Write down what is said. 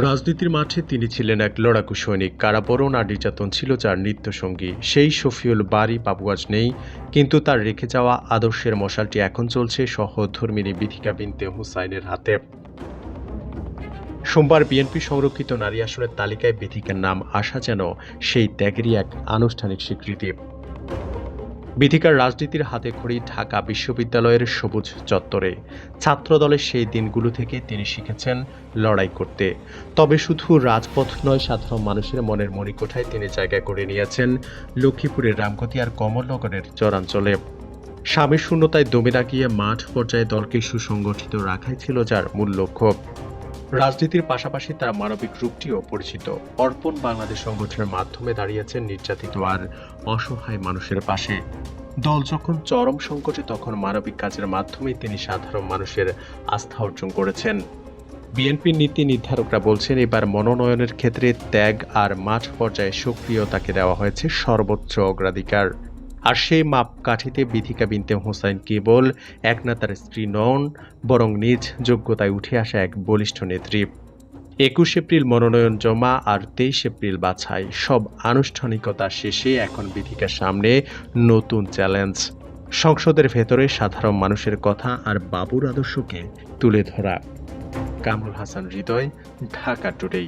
রাজনীতির মাঠে তিনি ছিলেন এক লড়াকু সৈনিক। কারাবরণ আর নির্যাতন ছিল যার নিত্যসঙ্গী। সেই শফিউল বারী বাবু আজ নেই, কিন্তু তার রেখে যাওয়া আদর্শের মশালটি এখন চলছে সহধর্মিণী বিথিকা বিনতে হুসাইনের হাতে। সোমবার বিএনপি সংরক্ষিত নারী আসনের তালিকায় বিথিকার নাম আসা যেন সেই ত্যাগেরই এক আনুষ্ঠানিক স্বীকৃতি। বিথিকার রাজনীতির হাতে খড়ি ঢাকা বিশ্ববিদ্যালয়ের সবুজ চত্বরে। ছাত্রদলের সেই দিনগুলো থেকে তিনি শিখেছেন লড়াই করতে। তবে শুধু রাজপথ নয়, সাধারণ মানুষের মনের মণিকোঠায় তিনি জায়গা করে নিয়েছেন লক্ষ্মীপুরের রামগতি আর কমলনগরের চরাঞ্চলে। স্বামীর শূন্যতায় দমে না গিয়ে মাঠ পর্যায়ে দলকে সুসংগঠিত রাখাই ছিল যার মূল লক্ষ্য। রাজনীতির পাশাপাশি তার মানবিক রূপটিও পরিচিত। অর্পণ বাংলাদেশ সংগঠনের মাধ্যমে দাঁড়িয়েছেন নির্যাতিত আর অসহায় মানুষের পাশে। দল যখন চরম সংকটে, তখন মানবিক কাজের মাধ্যমে তিনি সাধারণ মানুষের আস্থা অর্জন করেছেন। বিএনপির নীতি নির্ধারকরা বলছেন, এবার মনোনয়নের ক্ষেত্রে ত্যাগ আর মাঠ পর্যায়ে সক্রিয়তাকে দেওয়া হয়েছে সর্বোচ্চ অগ্রাধিকার। আর সেই মাপকাঠিতে বিথিকা বিনতে হুসাইন কেবল এক নেতার স্ত্রী নন, বরং নিজ যোগ্যতায় উঠে আসা এক বলিষ্ঠ নেত্রী। ২১ এপ্রিল মনোনয়ন জমা আর ২৩ এপ্রিল বাছাই, সব আনুষ্ঠানিকতা শেষে এখন বিথিকার সামনে নতুন চ্যালেঞ্জ। সংসদের ভেতরে সাধারণ মানুষের কথা আর বাবুর আদর্শকে তুলে ধরা। কামরুল হাসান হৃদয়, ঢাকা টুডে।